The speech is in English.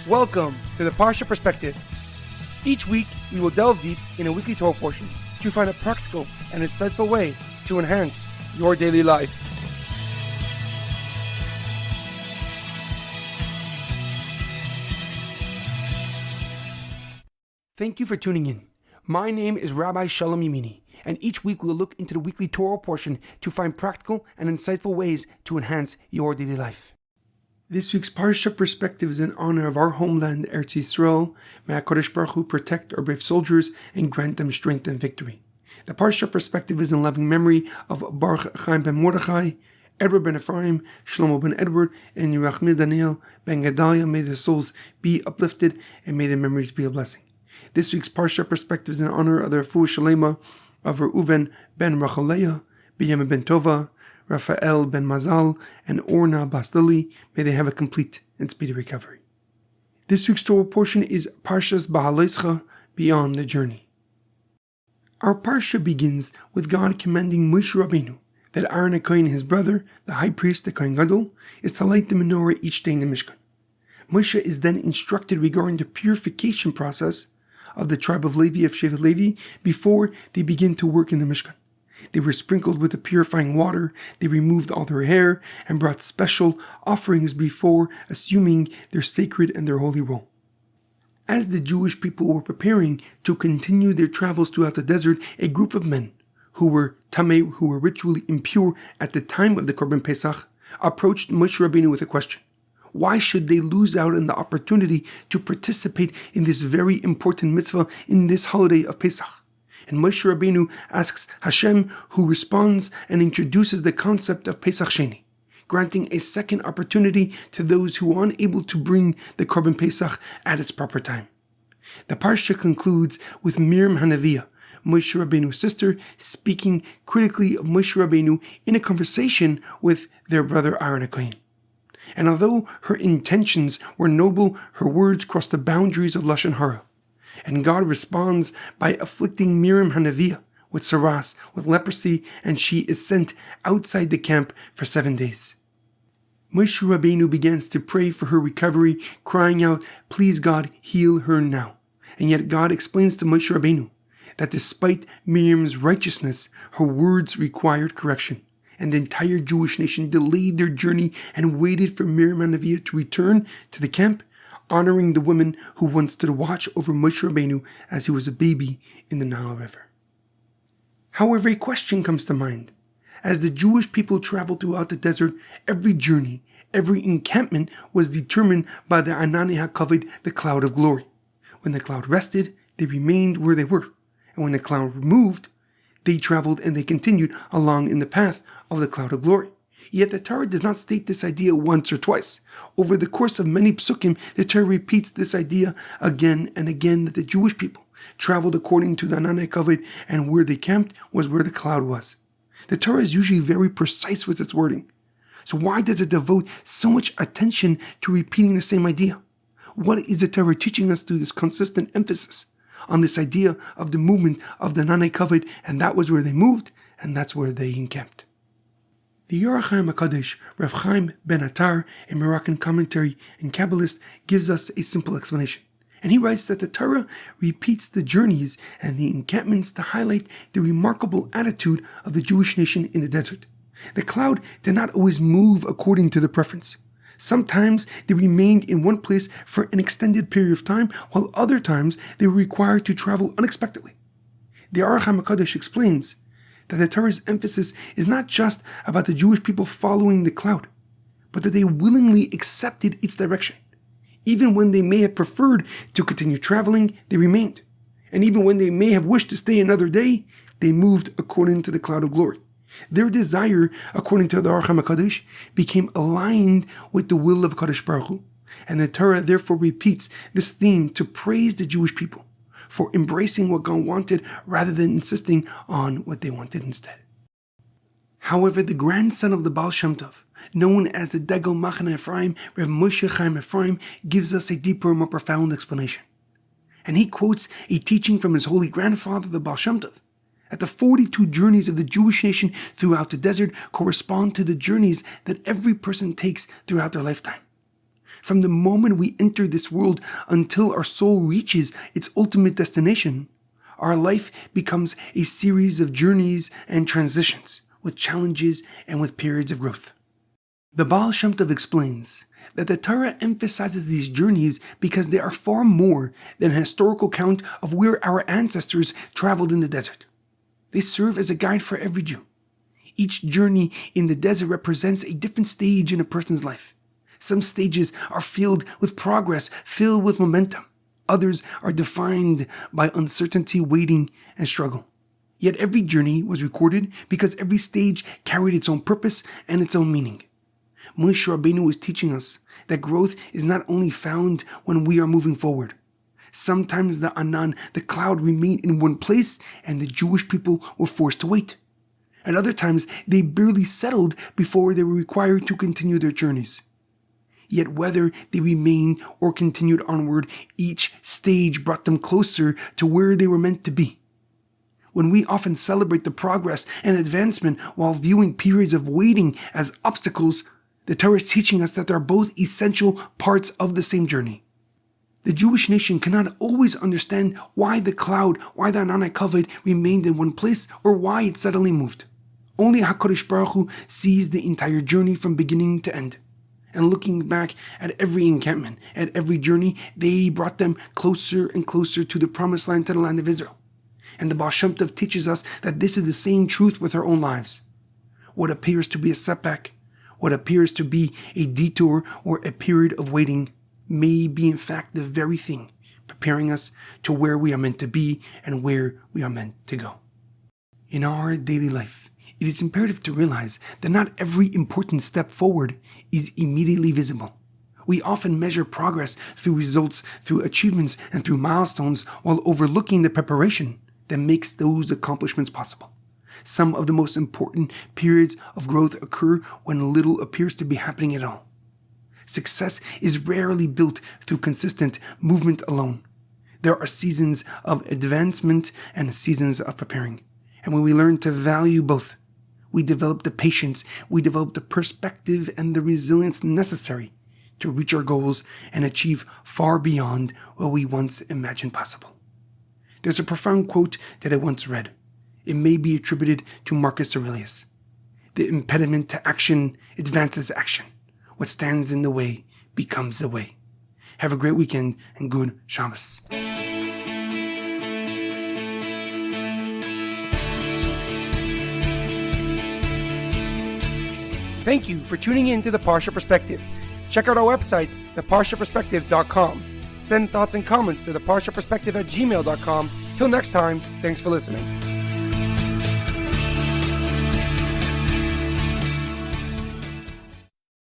Welcome to the Parsha Perspective. Each week, we will delve deep in a weekly Torah portion to find a practical and insightful way to enhance your daily life. Thank you for tuning in. My name is Rabbi Shalom Yamini, and each week we will look into the weekly Torah portion to find practical and insightful ways to enhance your daily life. This week's Parsha Perspective is in honor of our homeland, Eretz Yisrael. May HaKadosh Baruch Hu protect our brave soldiers and grant them strength and victory. The Parsha Perspective is in loving memory of Ohr HaChaim ben Mordechai, Edward ben Ephraim, Shlomo ben Edward, and Yerachmiel Daniel ben Gedaliah. May their souls be uplifted and may their memories be a blessing. This week's Parsha Perspective is in honor of the Refuah Shalema of Reuven ben Rachaleah, Binyamin ben Tova, Raphael ben Mazal, and Orna bas Lili. May they have a complete and speedy recovery. This week's Torah portion is Parshas Behaalosecha, Beyond the Journey. Our Parsha begins with God commanding Moshe Rabbeinu that Aaron HaKohen, his brother, the high priest, the Kohen Gadol, is to light the menorah each day in the Mishkan. Moshe is then instructed regarding the purification process of the tribe of Levi, of Shevet Levi, before they begin to work in the Mishkan. They were sprinkled with the purifying water, they removed all their hair, and brought special offerings before assuming their sacred and their holy role. As the Jewish people were preparing to continue their travels throughout the desert, a group of men who were tamei, who were ritually impure at the time of the Korban Pesach, approached Moshe Rabbeinu with a question. Why should they lose out on the opportunity to participate in this very important mitzvah in this holiday of Pesach? And Moshe Rabbeinu asks Hashem, who responds and introduces the concept of Pesach Sheni, granting a second opportunity to those who are unable to bring the Korban Pesach at its proper time. The Parsha concludes with Miriam Hanaviah, Moshe Rabbeinu's sister, speaking critically of Moshe Rabbeinu in a conversation with their brother Aaron HaKohen. And although her intentions were noble, her words crossed the boundaries of Lashon Hara. And God responds by afflicting Miriam Hanaviah with saras, with leprosy, and she is sent outside the camp for 7 days. Moshe Rabbeinu begins to pray for her recovery, crying out, "Please God, heal her now." And yet God explains to Moshe Rabbeinu that despite Miriam's righteousness, her words required correction. And the entire Jewish nation delayed their journey and waited for Miriam Hanaviah to return to the camp, honoring the woman who once stood watch over Moshe Rabbeinu as he was a baby in the Nile River. However, a question comes to mind. As the Jewish people traveled throughout the desert, every journey, every encampment was determined by the Anani HaKavod, the cloud of glory. When the cloud rested, they remained where they were. And when the cloud moved, they traveled and they continued along in the path of the cloud of glory. Yet the Torah does not state this idea once or twice. Over the course of many psukim, the Torah repeats this idea again and again, that the Jewish people traveled according to the Anani HaKavod, and where they camped was where the cloud was. The Torah is usually very precise with its wording. So why does it devote so much attention to repeating the same idea? What is the Torah teaching us through this consistent emphasis on this idea of the movement of the Anani HaKavod, and that was where they moved, and that's where they encamped? The Ohr HaChaim HaKadosh, Rav Chaim ben Attar, a Moroccan commentary and Kabbalist, gives us a simple explanation. And he writes that the Torah repeats the journeys and the encampments to highlight the remarkable attitude of the Jewish nation in the desert. The cloud did not always move according to their preference. Sometimes they remained in one place for an extended period of time, while other times they were required to travel unexpectedly. The Ohr HaChaim HaKadosh explains that the Torah's emphasis is not just about the Jewish people following the cloud, but that they willingly accepted its direction. Even when they may have preferred to continue traveling, they remained. And even when they may have wished to stay another day, they moved according to the cloud of glory. Their desire, according to the Ohr HaChaim HaKadosh, became aligned with the will of HaKadosh Baruch Hu. And the Torah therefore repeats this theme to praise the Jewish people for embracing what God wanted rather than insisting on what they wanted instead. However, the grandson of the Baal Shem Tov, known as the Degel Machane Ephraim, Rav Moshe Chaim Ephraim, gives us a deeper, more profound explanation. And he quotes a teaching from his holy grandfather, the Baal Shem Tov, that the 42 journeys of the Jewish nation throughout the desert correspond to the journeys that every person takes throughout their lifetime. From the moment we enter this world until our soul reaches its ultimate destination, our life becomes a series of journeys and transitions, with challenges and with periods of growth. The Baal Shem Tov explains that the Torah emphasizes these journeys because they are far more than a historical count of where our ancestors traveled in the desert. They serve as a guide for every Jew. Each journey in the desert represents a different stage in a person's life. Some stages are filled with progress, filled with momentum. Others are defined by uncertainty, waiting, and struggle. Yet every journey was recorded because every stage carried its own purpose and its own meaning. Moshe Rabbeinu is teaching us that growth is not only found when we are moving forward. Sometimes the Anan, the cloud, remained in one place and the Jewish people were forced to wait. At other times, they barely settled before they were required to continue their journeys. Yet whether they remained or continued onward, each stage brought them closer to where they were meant to be. When we often celebrate the progress and advancement while viewing periods of waiting as obstacles, the Torah is teaching us that they are both essential parts of the same journey. The Jewish nation cannot always understand why the cloud, why the Anan HaKavod remained in one place, or why it suddenly moved. Only HaKadosh Baruch Hu sees the entire journey from beginning to end. And looking back at every encampment, at every journey, they brought them closer and closer to the promised land, to the land of Israel. And the Baal Shem Tov teaches us that this is the same truth with our own lives. What appears to be a setback, what appears to be a detour or a period of waiting, may be in fact the very thing preparing us to where we are meant to be and where we are meant to go. In our daily life, it is imperative to realize that not every important step forward is immediately visible. We often measure progress through results, through achievements, and through milestones, while overlooking the preparation that makes those accomplishments possible. Some of the most important periods of growth occur when little appears to be happening at all. Success is rarely built through consistent movement alone. There are seasons of advancement and seasons of preparing. And when we learn to value both, we develop the patience, we develop the perspective and the resilience necessary to reach our goals and achieve far beyond what we once imagined possible. There's a profound quote that I once read. It may be attributed to Marcus Aurelius. The impediment to action advances action. What stands in the way becomes the way. Have a great weekend and good Shabbos. Thank you for tuning in to the Parsha Perspective. Check out our website, theparshaperspective.com. Send thoughts and comments to theparshaperspective@gmail.com. Till next time, thanks for listening.